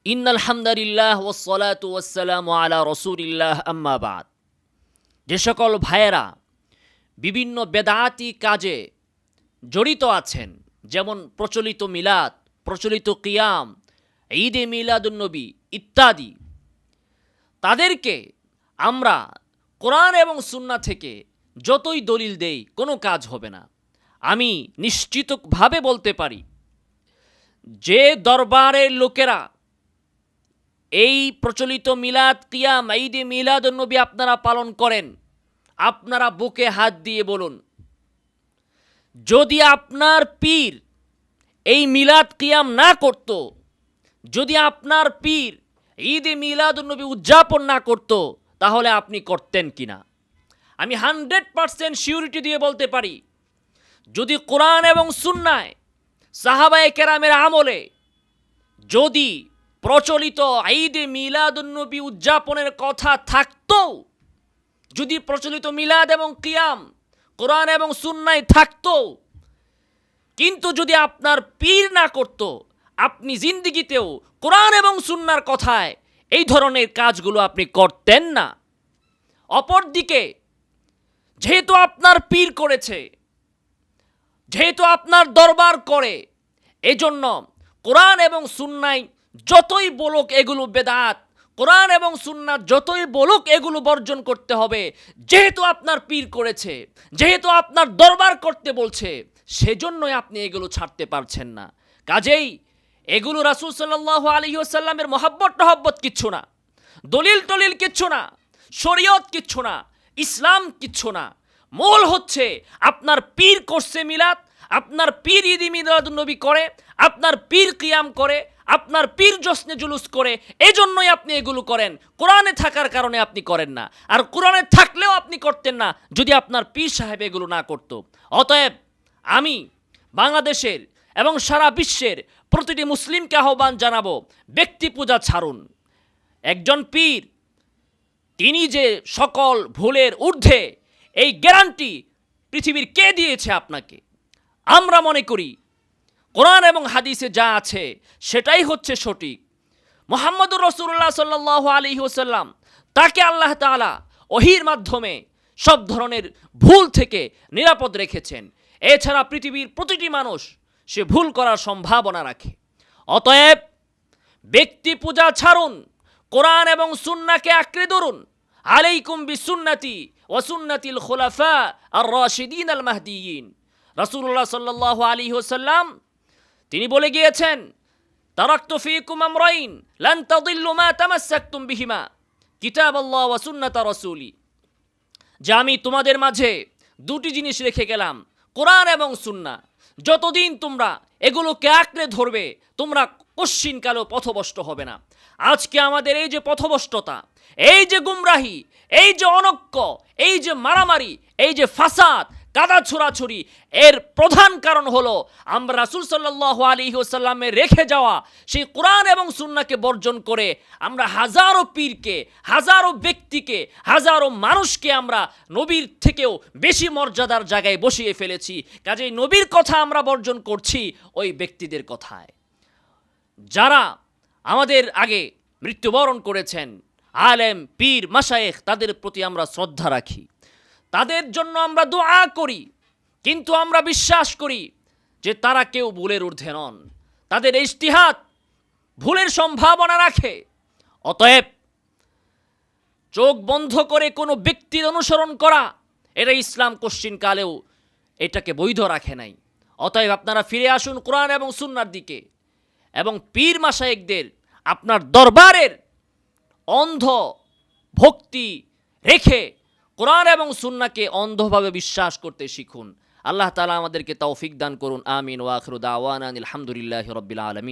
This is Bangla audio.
ইন্নাল হামদালিল্লাহ ওয়াসসালাতু ওয়াসসালামু আলা রাসূলিল্লাহ আম্মা বাদ। যে সকল ভাইয়েরা বিভিন্ন বেদাতি কাজে জড়িত আছেন, যেমন প্রচলিত মিলাদ, প্রচলিত কিয়াম, ঈদে মিলাদুন্নবী ইত্যাদি, তাদেরকে আমরা কোরআন এবং সুন্নাহ থেকে যতই দলিল দেই কোনো কাজ হবে না। আমি নিশ্চিতভাবে বলতে পারি, যে দরবারের লোকেরা এই প্রচলিত মিলাদ, কিয়াম, ঈদে মিলাদুন্নবী আপনারা পালন করেন, আপনারা বুকে হাত দিয়ে বলুন, যদি আপনার পীর এই মিলাদ কিয়াম না করত, যদি আপনার পীর ঈদে মিলাদুন্নবী উদযাপন না করত, তাহলে আপনি করতেন কিনা? আমি 100% সিউরিটি দিয়ে বলতে পারি, যদি কোরআন এবং সুন্নায় সাহাবায়ে কেরামের আমলে যদি প্রচলিত ঈদে মিলাদুন্নবী উদযাপনের কথা থাকতো, যদি প্রচলিত মিলাদ এবং কিয়াম কোরআন এবং সুন্নায় থাকতো, কিন্তু যদি আপনার পীর না করত, আপনি জিন্দিগিতেও কোরআন এবং সুন্নাহর কথায় এই ধরনের কাজগুলো আপনি করতেন না। অপরদিকে যেহেতু আপনার পীর করেছে, যেহেতু আপনার দরবার করে, এজন্য কোরআন এবং সুন্নাহ যতই বলুক এগুলো বেদাত, কোরআন এবং সুন্নাহ যতই বলুক এগুলো বর্জন করতে হবে। যেহেতু আপনার পীর করেছে, যেহেতু আপনার দরবার করতে বলছে, সেজন্যই আপনি এগুলো ছাড়তে পারছেন না। কাজেই এগুলো রাসূল সাল্লাল্লাহু আলাইহি ওয়াসাল্লামের মহব্বত কিচ্ছু না, দলিল টলিল কিচ্ছু না, শরীয়ত কিচ্ছু না, ইসলাম কিচ্ছু না। মূল হচ্ছে আপনার পীর করছে মিলাদ, আপনার পীর ঈদে মিলাদুন্নবী করে, আপনার পীর কিয়াম করে, আপনার পীর জশ্নে জুলুস করে, এজন্যই আপনি এগুলো করেন। কোরআনে থাকার কারণে আপনি করেন না, আর কোরআনে থাকলেও আপনি করতেন না যদি আপনার পীর সাহেব এগুলো না করত। অতএব আমি বাংলাদেশের এবং সারা বিশ্বের প্রতিটি মুসলিমকে আহ্বান জানাবো, ব্যক্তি পূজা ছাড়ুন। একজন পীর, তিনি যে সকল ভুলের ঊর্ধ্বে, এই গ্যারান্টি পৃথিবীর কে দিয়েছে আপনাকে? আমরা মনে করি কোরআন এবং হাদিসে যা আছে সেটাই হচ্ছে সঠিক। মুহাম্মদুর রাসূলুল্লাহ সাল্লাল্লাহু আলাইহি ওয়াসাল্লাম, তাকে আল্লাহ তাআলা ওহীর মাধ্যমে সব ধরনের ভুল থেকে নিরাপদ রেখেছেন। এছাড়া পৃথিবীর প্রতিটি মানুষ সে ভুল করার সম্ভাবনা রাখে। অতএব ব্যক্তি পূজা ছাড়ুন, কোরআন এবং সুন্নাহকে আঁকড়ে ধরুন। আলাইকুম বিসুন্নতি ওয়া সুন্নাতিল খুলাফা আর রাশিদিন আল মাহদিয়িন। রাসূলুল্লাহ সাল্লাল্লাহু আলাইহি ওয়াসাল্লাম তিনি বলে গিয়েছেন, তারাকতু ফীকুম আমরাইন লান তাদিল্লু মা তামাসসাকতুম বিহিমা কিতাবাল্লাহ ওয়া সুন্নাতা রাসূলি। যে আমি তোমাদের মাঝে দুটি জিনিস রেখে গেলাম, কোরআন এবং সুন্নাহ। যতদিন তোমরা এগুলোকে আঁকড়ে ধরবে, তোমরা কশ্চিনকালেও পথভ্রষ্ট হবে না। আজকে আমাদের এই যে পথভ্রষ্টতা, এই যে গুমরাহি, এই যে অনৈক্য, এই যে মারামারি, এই যে ফাসাদ, কাদা ছোড়াছুরি, এর প্রধান কারণ হলো আমরা রাসূল সাল্লাল্লাহু আলাইহি ওয়াসাল্লামের রেখে যাওয়া সেই কোরআন এবং সুন্নাহকে বর্জন করে আমরা হাজারো পীরকে, হাজারো ব্যক্তিকে, হাজারো মানুষকে আমরা নবীর থেকেও বেশি মর্যাদার জায়গায় বসিয়ে ফেলেছি। কাজেই নবীর কথা আমরা বর্জন করছি ওই ব্যক্তিদের কথায়, যারা আমাদের আগে মৃত্যুবরণ করেছেন, আলেম, পীর, মাশায়েখ, তাদের প্রতি আমরা শ্রদ্ধা রাখি, তাদের জন্য আমরা দোয়া করি। কিন্তু আমরা বিশ্বাস করি যে তারা কেউ ভুলের ঊর্ধ্বে নন, তাদের ইজতিহাদ ভুলের সম্ভাবনা রাখে। অতএব চোখ বন্ধ করে কোনো ব্যক্তির অনুসরণ করা, এটা ইসলাম কশ্চিনকালেও এটাকে বৈধ রাখে নাই। অতএব আপনারা ফিরে আসুন কোরআন এবং সুন্নাহর দিকে, এবং পীর মাশায়েখদের আপনার দরবারের অন্ধ ভক্তি রেখে কোরআন এবং সুন্নাহকে অন্ধভাবে বিশ্বাস করতে শিখুন। আল্লাহ তাআলা আমাদেরকে তৌফিক দান করুন। আমিন ওয়া আখিরু দাওয়ানা আলহামদুলিল্লাহি রাব্বিল আলামিন।